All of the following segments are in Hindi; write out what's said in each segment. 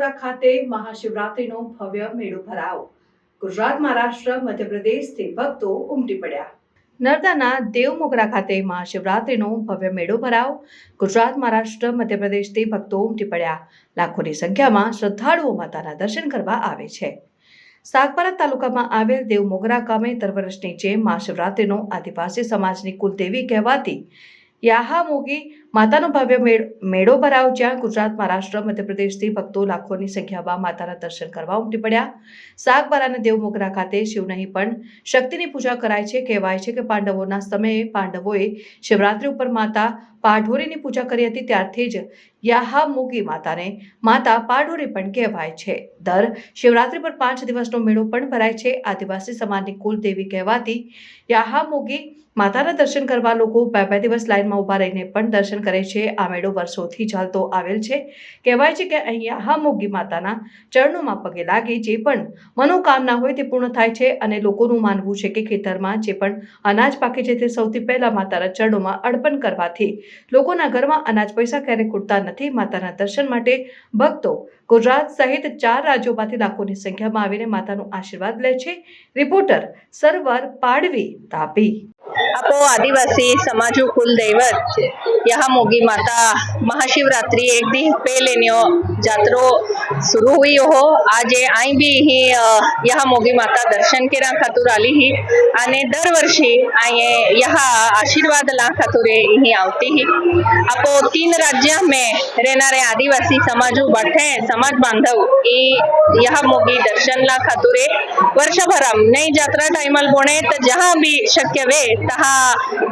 દેવમોગરા ખાતે મહાશિવરાત્રીનો ભવ્ય મેળો ભરાયો। ગુજરાત, મહારાષ્ટ્ર, મધ્યપ્રદેશથી ભક્તો ઉમટી પડ્યા। નર્મદાના દેવમોગરા ખાતે મહાશિવરાત્રીનો ભવ્ય મેળો ભરાયો। ગુજરાત, મહારાષ્ટ્ર, મધ્યપ્રદેશથી ભક્તો ઉમટી પડ્યા। લાખોની સંખ્યામાં શ્રદ્ધાળુઓ માતાના દર્શન કરવા આવે છે। સાગબારા તાલુકામાં આવેલ દેવમોગરા ગામે દર વર્ષની જેમ મહાશિવરાત્રીનો આદિવાસી સમાજની કુલદેવી કહેવાતી યાહામોગી માતાનો ભવ્ય મેળો ભરાયો, જ્યાં ગુજરાત, મહારાષ્ટ્ર, મધ્યપ્રદેશથી ભક્તો લાખોની સંખ્યામાં માતાના દર્શન કરવા ઉમટી પડ્યા। સાગબારાના દેવમોગરા ખાતે શિવ નહીં પણ શક્તિની પૂજા કરાય છે। કહેવાય છે કે પાંડવોના સમયે પાંડવોએ શિવરાત્રી ઉપર માતા પાઢોરીની પૂજા કરી હતી, ત્યારથી જ યાહામોગી માતાને માતા પાઢોરી પણ કહેવાય છે। દર શિવરાત્રી પર 5 દિવસનો મેળો પણ ભરાય છે। આદિવાસી સમાજની કુલદેવી કહેવાતી યાહામોગી માતાના દર્શન કરવા લોકો 2 દિવસ લાઇનમાં ઊભા રહીને પણ દર્શન કરે છે। આ મેળો વર્ષોથી ચાલતો આવેલ છે। કહેવાય છે કે અહીં યાહામોગી માતાના ચરણોમાં પગે લાગી જે પણ મનોકામના હોય તે પૂર્ણ થાય છે અને લોકોનું માનવું છે કે ખેતરમાં જે પણ અનાજ પાકે છે તે સૌથી પહેલા માતાના ચરણોમાં અર્પણ કરવાથી લોકોના ઘરમાં અનાજ પૈસા ક્યારેય ખૂટતા નથી। માતાના દર્શન માટે ભક્તો ગુજરાત સહિત 4 રાજ્યોમાંથી લાખોની સંખ્યામાં આવીને માતાનો આશીર્વાદ લે છે। રિપોર્ટર સરવર પાડવી, તાપી। आपो आदिवासी समाजो कुल दैवत याहामोगी माता महाशिवरात्रि एक दिन पहले जात्रो शुरू हुई हो। आज आई भी ही याहामोगी माता दर्शन केरा खातुर आली ही आने दर वर्षी आये यहाँ आशीर्वाद ला खातुरे ही आवती ही। आपो 3 राज्य में रहनारे आदिवासी समाजो बैठे समाज बांधव याहामोगी दर्शन ला खातुरे वर्षभरम नई जात्रा टाइमल बोने तो जहाँ भी शक्य वे तहा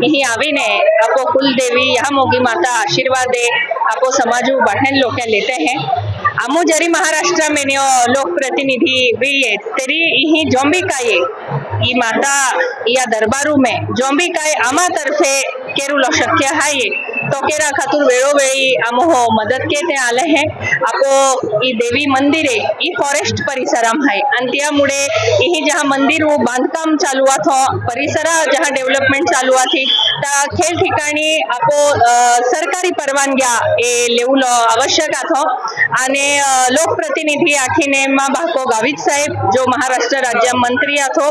यही आवीने आपो कुलदेवी याहामोगी माता आशीर्वाद दे आपो समाजो बहन लोग लेते हैं। आमो जरी महाराष्ट्र में लोक प्रतिनिधि भी है तेरी यही जोंबिकाये ई माता या दरबारू में जोंबिकाये आमा तरफे केरुलो शक्य है तो केरा खातुर वेळोवेळी आमो मदद केते आले हैं। आपो ई देवी मंदिरे ई फॉरेस्ट परिसरम है आणि त्यामुळे यही जहाँ मंदिर वो बांधकाम चालू आथो परिसर जहाँ डेवलपमेंट चालू आथी ता खेल ठिकाणी आपो सरकारी परवानग्या ए लेवलो आवश्यक आथो आणि लोकप्रतिनिधी आखीने मा भाको गावित साहेब जो महाराष्ट्र राज्य मंत्री आथो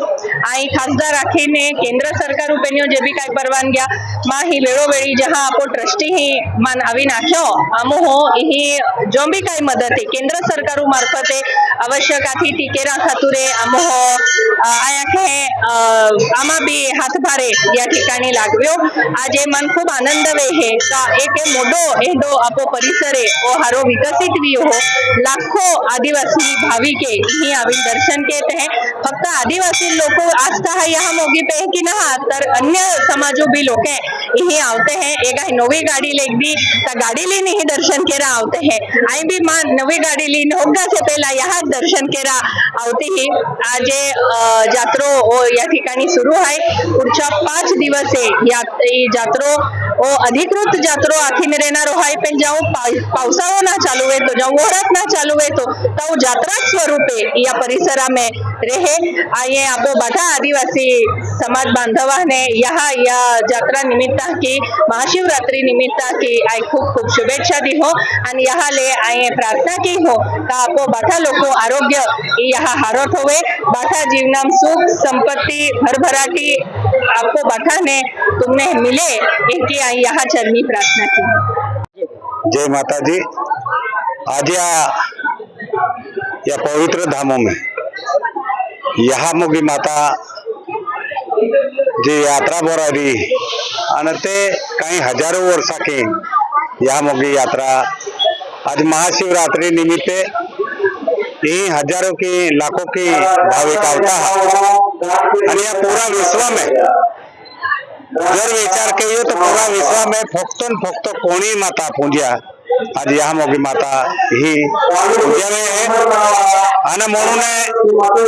आई खासदार आखीने केंद्र सरकार उपेनियो जे भी काय परवानग्या मा ही वेळोवेळी जहाँ आपो ट्रस्टी ही मान आवी नाख्यो आमो हो ही जो भी काय मदद है केंद्र सरकार मार्फते आवश्यक आथी टीकेरा खातुरे आमो हो आया के आमा भी हातभारे या ठिकाणी लागव्यो। आज मन खूब आनंद वे है का एक मोडो एडो आपो परिसरे ओ हारो विकसित भी हो लाखों आदिवासी भाविके ही आवी दर्शन केते हैं। फक्त आदिवासी लोग आस्था है यहाँ मोगी पे कि ना तर अन्य समाजों भी लोग यही आवते हैं। एक नवी गाड़ी ले भी गाड़ी लेने ही दर्शन केरा आवते हैं। आई भी मां नवी गाड़ी लीन होगा से पहला यहाँ दर्शन केरा आवते ही। आज जात्रो या ठिकाणी सुरू है पुढच्या 5 दिवस या जात्रो ओ अधिकृत जात्रो आखीने रहनारो है पण जाऊ पावसाळो ना चालू है तो जाऊ वरात ना चालू है तो जात्रा स्वरूपे या परिसरा में रहे आये आपो बधा आदिवासी समाज बांधवा ने यहाँ या जात्रा निमित्त की महाशिवरात्रि निमित्त की आई खूब खूब शुभेच्छा दी हो आणि यहाँ ले आये प्रार्थना की हो का आपो बधा लोग आरोग्य यहाँ हारोट होवे बधा जीवनम सुख संपत्ति भरभराटी आपको बधा ने तुमने मिले इनकी आई यहाँ चरनी प्रार्थना की। जय माता जी। आज या पवित्र धामों में याहामोगी माता जी यात्रा भरवली आणि ते काही हजारों वर्षा की याहामोगी यात्रा आज महाशिवरात्रि निमित्त यही हजारों की लाखों की भाविक आवता है आणि या पूरा विश्व में जर विचार करियो तो पूरा विश्व में फक्त कोणी माता पूज्या आज याहामोगी माता ही पूजा में है आणि म्हणून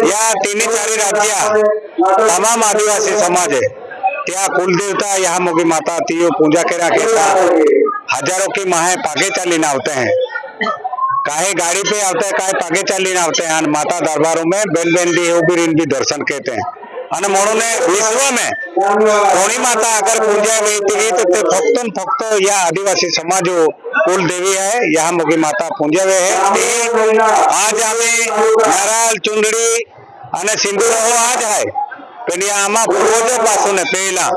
या 3-4 राज्य तमाम आदिवासी समाज है त्या कुलदेवता याहामोगी माता तियो पूजा केरा केता हजारों की माहे पागे चालीन आवते हैं। काहे गाड़ी पे आवते हैं काहे पागे चालीन आवते हैं। माता दरबारों में बेन बेन भी भी दर्शन कहते हैं आणि म्हणून विश्व में कोणी माता अगर पूजा वेती तो ते फक्त या आदिवासी समाज कुलदेवी है यहाँ मोगी माता पूजावे है। आज आम्ही नारळ चुंदडी आणि सिंदूर आज आहे पण या आम्हा पूर्वजापासून पहिला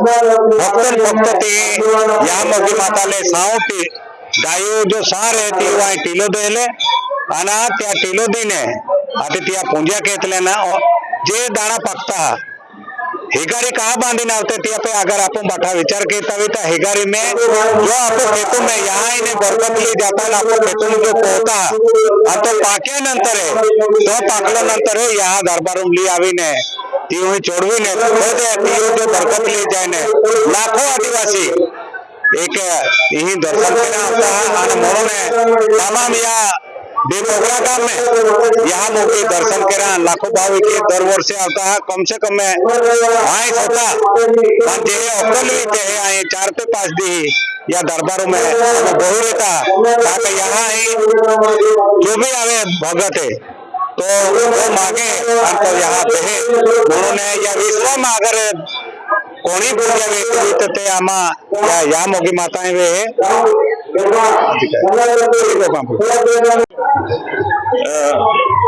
फक्त ते या मोगी माताले सावटी गायो जो सार है ती वहाँ टीलो देले आणि त्या टीलो दीने आता त्या पूजा घेतल्या ना जे दाणा पकता हिगारी कहाँ बांधी नावते त्या पे अगर आपण बैठा विचार करता हुई तो हिगारी में जो आपको खेतों में यहाँ इन्हें बरकत लिए जाता है आपको खेतों में जो पोता और तो पाके नंतर है तो पाकला नंतर है यहाँ दरबारों ली आवी ने ती वही छोड़वी ने ती जो बरकत ले जाए ने लाखों आदिवासी एक यही दर्शन करना होता है और म्हणून तमाम या देवमोगरा गांव में यहाँ मोगी दर्शन करा लाखों भाविक दर वर्ष आता है कम से कम आए होता जे अक्कल भी आए 4 पे 5 दी या दरबारों में बहु रहता ताकि यहाँ जो भी आवे भगत है तो वो मांगे और तो यहाँ पे है उन्होंने या विश्व में अगर कोणी पूजा वेती तो ते आमा या मोगी माताएं वे है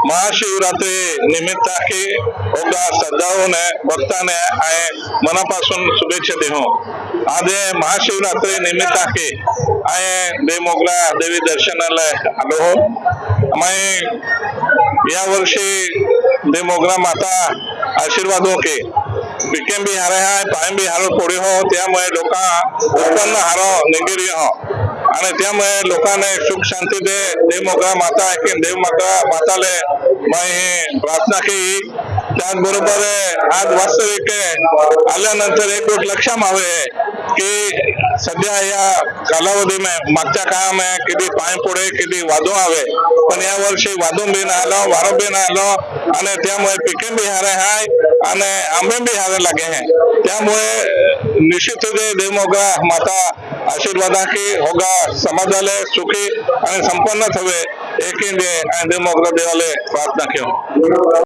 महाशिवरात्री निमित्त की होगा श्रद्धाओं ने भक्ता ने आए मनापासून शुभेच्छा देहो। आज महाशिवरात्री निमित्त की आए देवमोगरा देवी दर्शनालय आलो हो। मैं या वर्षी देवमोगरा माता आशीर्वादों के पिकें भी हारे हैं पाएं भी हारो पड़ी हो त्यामुळे लोका उत्पन्न हारो निगेरी हो आणि त्यामुळे लोकांना सुख शांती दे देवमोगरा माता की देवमोगरा माताले मैं प्रार्थना की त्याचबरोबर आज वास्तविक आल्यानंतर एक गोष्ट लक्षात आवे की सध्या या कालावधी में मागच्या काळामध्ये किती पाय पुढे किती वादो आवे पण या वर्षी वादो बी ना आलो वारो बी ना आलो आणि त्यामुळे पिके बी हारे हाय आणि आंबे बी हारे लगे हैं त्यामुळे निश्चित देवमोगरा माता आशीर्वादा की होगा समाजाले सुखी आणि संपन्न थवे एक देवमोगरा देवाले प्रार्थना की